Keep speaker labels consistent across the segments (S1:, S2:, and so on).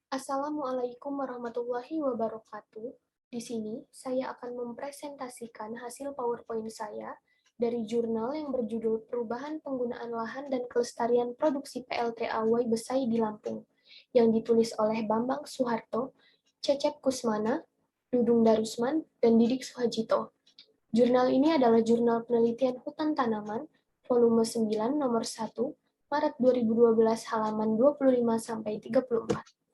S1: Assalamualaikum warahmatullahi wabarakatuh. Di sini, saya akan mempresentasikan hasil PowerPoint saya dari jurnal yang berjudul Perubahan Penggunaan Lahan dan Kelestarian Produksi PLTA Way Besai di Lampung, yang ditulis oleh Bambang Suharto, Cecep Kusmana, Dudung Darusman, dan Didik Suhajito. Jurnal ini adalah jurnal penelitian hutan tanaman, volume 9, nomor 1, Maret 2012, halaman 25-34.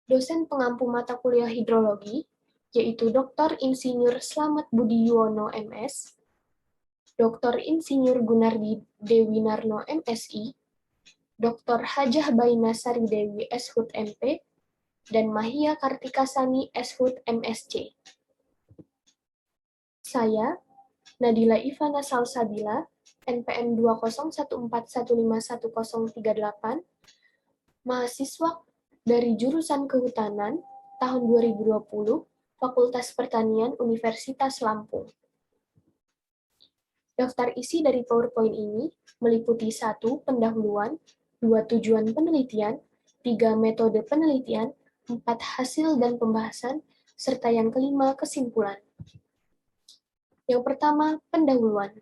S1: Dosen pengampu mata kuliah hidrologi, yaitu Dr. Insinyur Slamet Budi Yuwono, MS, Dr. Insinyur Gunardi Dewinarno, MSI, Dr. Hajah Baina Sari Dewi, SHUT MP, dan Mahia Kartikasani, SHUT MSC. Saya, Nadila Ivana Salsabila, NPM 201415138, mahasiswa dari jurusan Kehutanan tahun 2020, Fakultas Pertanian Universitas Lampung. Daftar isi dari PowerPoint ini meliputi 1. Pendahuluan, 2. Tujuan penelitian, 3. Metode penelitian, 4. Hasil dan pembahasan, serta yang kelima, kesimpulan. Yang pertama, pendahuluan.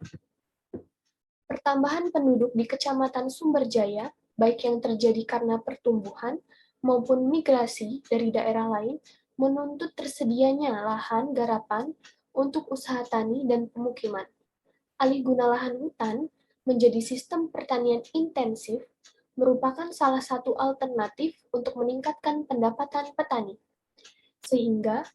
S1: Pertambahan penduduk di Kecamatan Sumberjaya, baik yang terjadi karena pertumbuhan maupun migrasi dari daerah lain, menuntut tersedianya lahan garapan untuk usaha tani dan pemukiman. Alih guna lahan hutan menjadi sistem pertanian intensif merupakan salah satu alternatif untuk meningkatkan pendapatan petani. Sehingga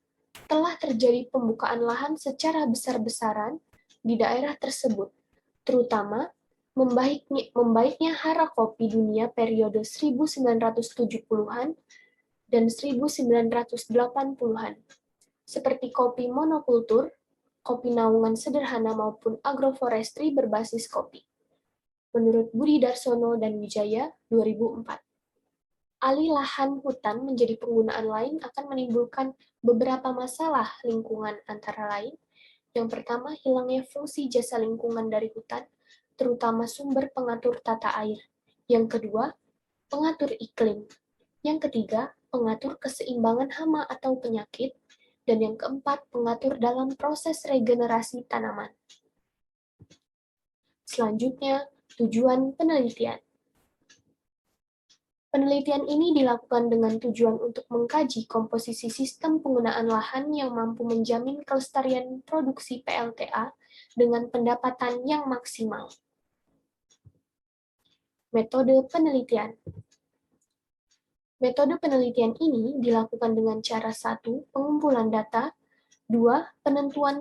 S1: telah terjadi pembukaan lahan secara besar-besaran di daerah tersebut, terutama membaiknya hara kopi dunia periode 1970-an dan 1980-an, seperti kopi monokultur, kopi naungan sederhana maupun agroforestry berbasis kopi. Menurut Budi Darsono dan Wijaya, 2004. Alih lahan hutan menjadi penggunaan lain akan menimbulkan beberapa masalah lingkungan antara lain. Yang pertama, hilangnya fungsi jasa lingkungan dari hutan, terutama sumber pengatur tata air. Yang kedua, pengatur iklim. Yang ketiga, pengatur keseimbangan hama atau penyakit. Dan yang keempat, pengatur dalam proses regenerasi tanaman. Selanjutnya, tujuan penelitian. Penelitian ini dilakukan dengan tujuan untuk mengkaji komposisi sistem penggunaan lahan yang mampu menjamin kelestarian produksi PLTA dengan pendapatan yang maksimal. Metode penelitian. Metode penelitian ini dilakukan dengan cara 1. Pengumpulan data, 2.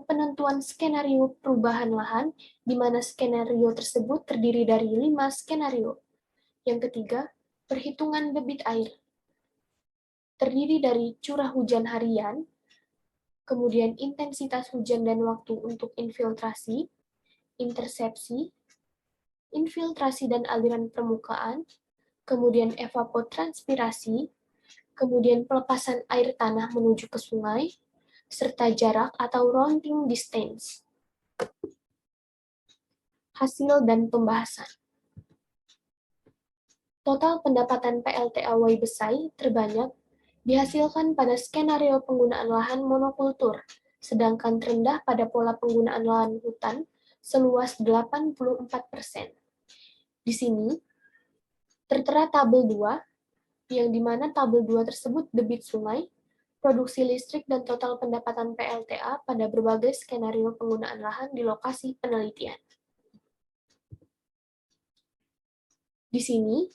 S1: Penentuan skenario perubahan lahan, di mana skenario tersebut terdiri dari 5 skenario. Yang ketiga, perhitungan debit air. Terdiri dari curah hujan harian, kemudian intensitas hujan dan waktu untuk infiltrasi, intersepsi, infiltrasi dan aliran permukaan, kemudian evapotranspirasi, kemudian pelepasan air tanah menuju ke sungai, serta jarak atau rounding distance. Hasil dan pembahasan. Total pendapatan PLTA Way Besai terbanyak dihasilkan pada skenario penggunaan lahan monokultur, sedangkan terendah pada pola penggunaan lahan hutan seluas 84%. Di sini, tertera tabel 2, yang di mana tabel 2 tersebut debit sungai, produksi listrik, dan total pendapatan PLTA pada berbagai skenario penggunaan lahan di lokasi penelitian. Di sini,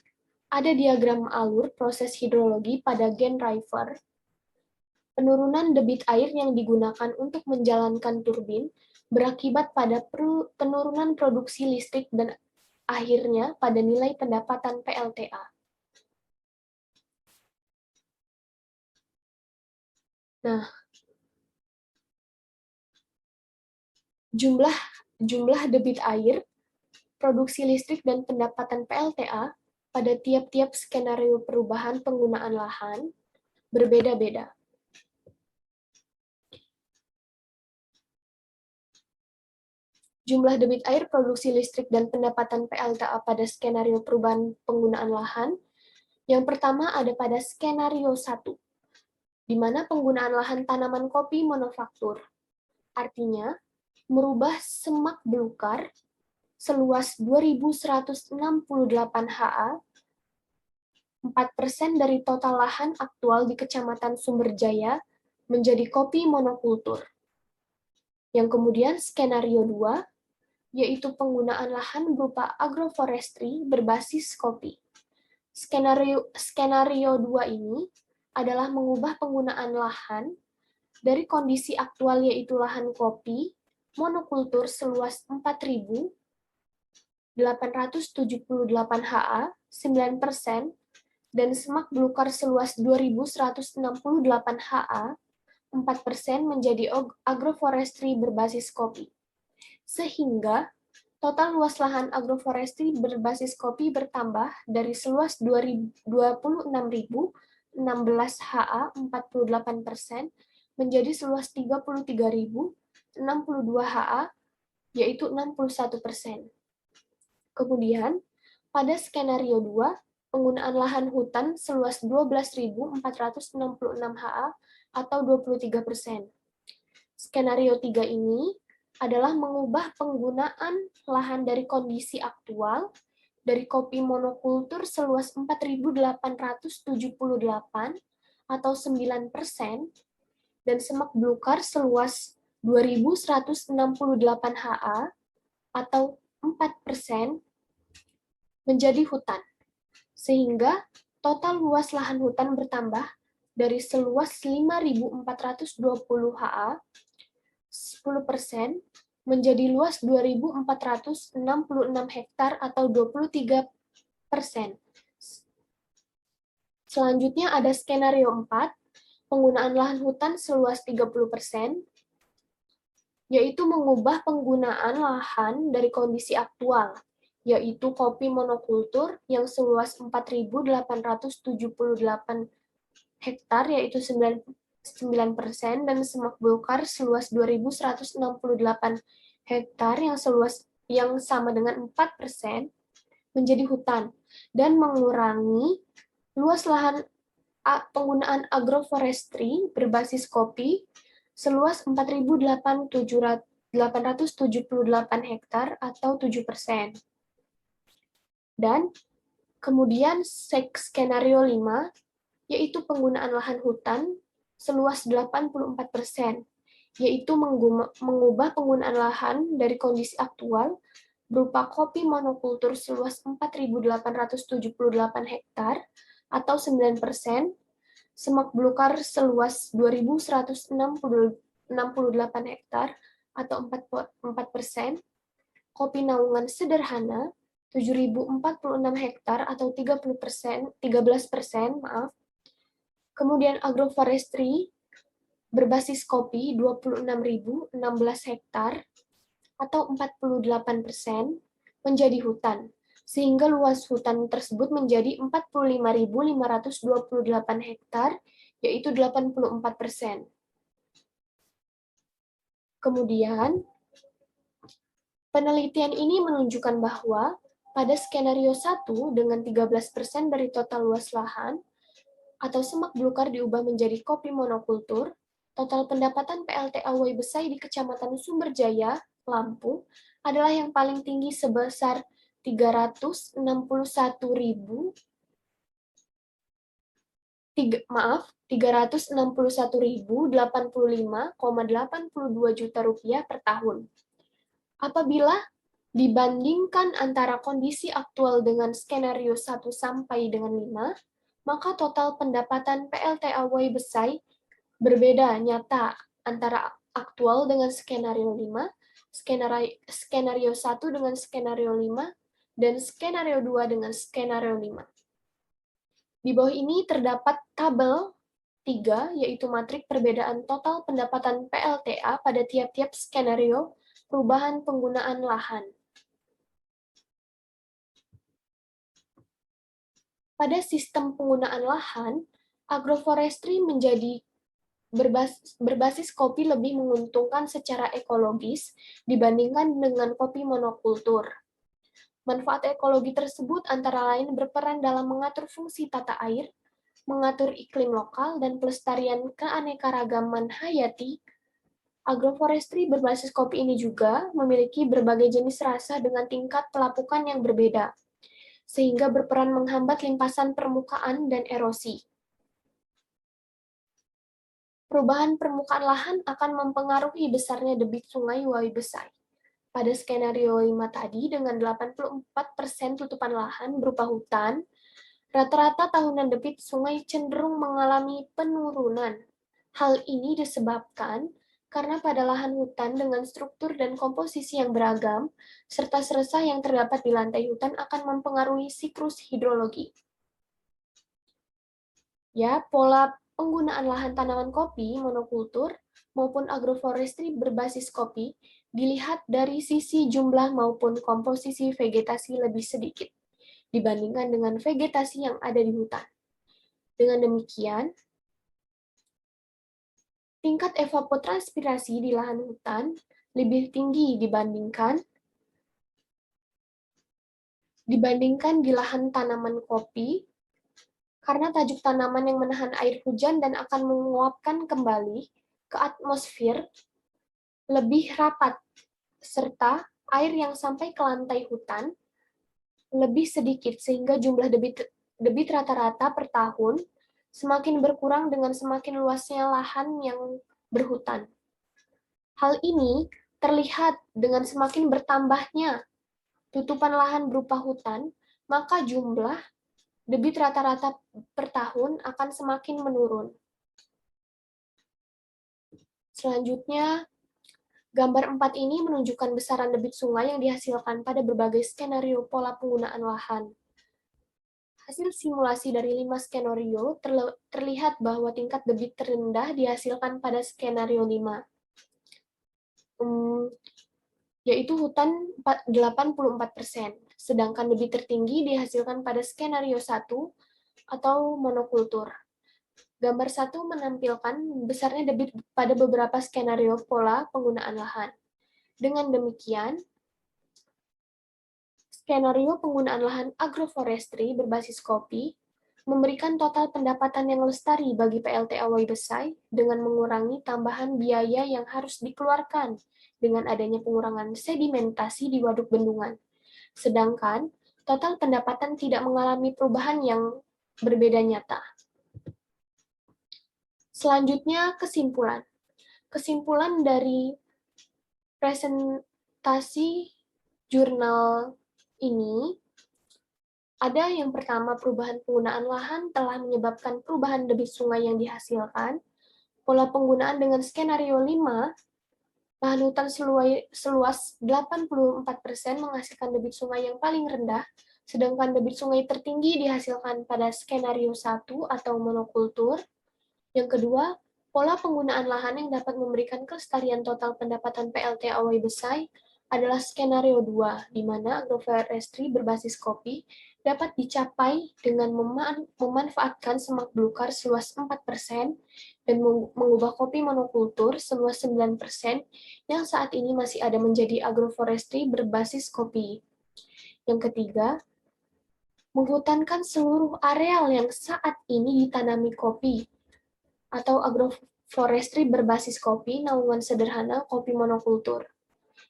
S1: ada diagram alur proses hidrologi pada gen River. Penurunan debit air yang digunakan untuk menjalankan turbin berakibat pada penurunan produksi listrik dan akhirnya pada nilai pendapatan PLTA. Nah, jumlah debit air, produksi listrik, dan pendapatan PLTA pada tiap-tiap skenario perubahan penggunaan lahan berbeda-beda. Jumlah debit air, produksi listrik, dan pendapatan PLTA pada skenario perubahan penggunaan lahan Yang pertama ada pada skenario 1, di mana penggunaan lahan tanaman kopi monofaktur. Artinya, merubah semak belukar seluas 2.168 ha, 4% dari total lahan aktual di Kecamatan Sumberjaya, menjadi kopi monokultur. Yang kemudian skenario 2, yaitu penggunaan lahan berupa agroforestry berbasis kopi. Skenario 2 ini adalah mengubah penggunaan lahan dari kondisi aktual yaitu lahan kopi monokultur seluas 4.878 ha, 9%, dan semak belukar seluas 2.168 ha, 4% menjadi agroforestry berbasis kopi. Sehingga total luas lahan agroforestry berbasis kopi bertambah dari seluas 26.016 ha, 48%, menjadi seluas 33.062 ha, yaitu 61%. Kemudian, pada skenario 2, penggunaan lahan hutan seluas 12.466 ha atau 23%. Skenario 3 ini adalah mengubah penggunaan lahan dari kondisi aktual dari kopi monokultur seluas 4.878 atau 9% dan semak belukar seluas 2.168 ha atau 4% menjadi hutan. Sehingga total luas lahan hutan bertambah dari seluas 5.420 ha, 10%, menjadi luas 2.466 hektar atau 23%. Selanjutnya ada skenario 4, penggunaan lahan hutan seluas 30%, yaitu mengubah penggunaan lahan dari kondisi aktual, yaitu kopi monokultur yang seluas 4.878 hektar, yaitu 9%, dan semak belukar seluas 2.168 hektar yang sama dengan 4%, menjadi hutan, dan mengurangi luas lahan penggunaan agroforestry berbasis kopi seluas 4.878 hektar atau 7%. Dan kemudian skenario 5, yaitu penggunaan lahan hutan seluas 84%, yaitu mengubah penggunaan lahan dari kondisi aktual berupa kopi monokultur seluas 4.878 hektar atau 9%, semak belukar seluas 2.168 hektar atau 4%, kopi naungan sederhana 7.046 hektar atau 13%, kemudian agroforestry berbasis kopi 26.016 hektar atau 48% menjadi hutan, sehingga luas hutan tersebut menjadi 45.528 hektar, yaitu 84%. Kemudian, penelitian ini menunjukkan bahwa pada skenario 1 dengan 13% dari total luas lahan atau semak belukar diubah menjadi kopi monokultur, total pendapatan PLTA Way Besai di Kecamatan Sumberjaya, Lampung, adalah yang paling tinggi sebesar 361.085,82 juta rupiah per tahun. Apabila dibandingkan antara kondisi aktual dengan skenario 1 sampai dengan 5, maka total pendapatan PLTA Way Besai berbeda nyata antara aktual dengan skenario 5, skenario 1 dengan skenario 5, dan skenario 2 dengan skenario 5. Di bawah ini terdapat tabel 3, yaitu matrik perbedaan total pendapatan PLTA pada tiap-tiap skenario perubahan penggunaan lahan. Pada sistem penggunaan lahan, agroforestry menjadi berbasis kopi lebih menguntungkan secara ekologis dibandingkan dengan kopi monokultur. Manfaat ekologi tersebut antara lain berperan dalam mengatur fungsi tata air, mengatur iklim lokal, dan pelestarian keanekaragaman hayati. Agroforestry berbasis kopi ini juga memiliki berbagai jenis rasa dengan tingkat pelapukan yang berbeda, sehingga berperan menghambat limpasan permukaan dan erosi. Perubahan permukaan lahan akan mempengaruhi besarnya debit sungai Wai Besai. Pada skenario 5 tadi, dengan 84% tutupan lahan berupa hutan, rata-rata tahunan debit sungai cenderung mengalami penurunan. Hal ini disebabkan karena pada lahan hutan dengan struktur dan komposisi yang beragam, serta serasa yang terdapat di lantai hutan akan mempengaruhi siklus hidrologi. Ya, pola penggunaan lahan tanaman kopi monokultur maupun agroforestry berbasis kopi dilihat dari sisi jumlah maupun komposisi vegetasi lebih sedikit dibandingkan dengan vegetasi yang ada di hutan. Dengan demikian, tingkat evapotranspirasi di lahan hutan lebih tinggi dibandingkan di lahan tanaman kopi karena tajuk tanaman yang menahan air hujan dan akan menguapkan kembali ke atmosfer lebih rapat, serta air yang sampai ke lantai hutan lebih sedikit, sehingga jumlah debit rata-rata per tahun semakin berkurang dengan semakin luasnya lahan yang berhutan. Hal ini terlihat dengan semakin bertambahnya tutupan lahan berupa hutan, maka jumlah debit rata-rata per tahun akan semakin menurun. Selanjutnya, gambar 4 ini menunjukkan besaran debit sungai yang dihasilkan pada berbagai skenario pola penggunaan lahan. Hasil simulasi dari 5 skenario terlihat bahwa tingkat debit terendah dihasilkan pada skenario 5, yaitu hutan 84%, sedangkan debit tertinggi dihasilkan pada skenario 1 atau monokultur. Gambar 1 menampilkan besarnya debit pada beberapa skenario pola penggunaan lahan. Dengan demikian, skenario penggunaan lahan agroforestry berbasis kopi memberikan total pendapatan yang lestari bagi PLTA Wai Besai dengan mengurangi tambahan biaya yang harus dikeluarkan dengan adanya pengurangan sedimentasi di waduk bendungan. Sedangkan total pendapatan tidak mengalami perubahan yang berbeda nyata. Selanjutnya, kesimpulan. Kesimpulan dari presentasi jurnal ini ada yang pertama, perubahan penggunaan lahan telah menyebabkan perubahan debit sungai yang dihasilkan. Pola penggunaan dengan skenario 5, lahan hutan seluas 84% menghasilkan debit sungai yang paling rendah, sedangkan debit sungai tertinggi dihasilkan pada skenario 1 atau monokultur. Yang kedua, pola penggunaan lahan yang dapat memberikan kelestarian total pendapatan PLTA Wai Besai adalah skenario 2, di mana agroforestry berbasis kopi dapat dicapai dengan memanfaatkan semak belukar seluas 4% dan mengubah kopi monokultur seluas 9% yang saat ini masih ada menjadi agroforestry berbasis kopi. Yang ketiga, menghutankan seluruh areal yang saat ini ditanami kopi atau agroforestry berbasis kopi naungan sederhana kopi monokultur.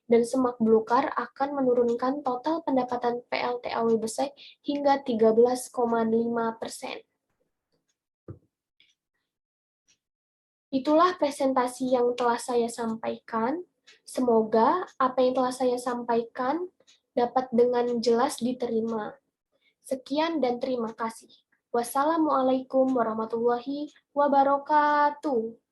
S1: Dan semak belukar akan menurunkan total pendapatan PLTA Wai Besai hingga 13,5%. Itulah presentasi yang telah saya sampaikan. Semoga apa yang telah saya sampaikan dapat dengan jelas diterima. Sekian dan terima kasih. Wassalamualaikum warahmatullahi wabarakatuh.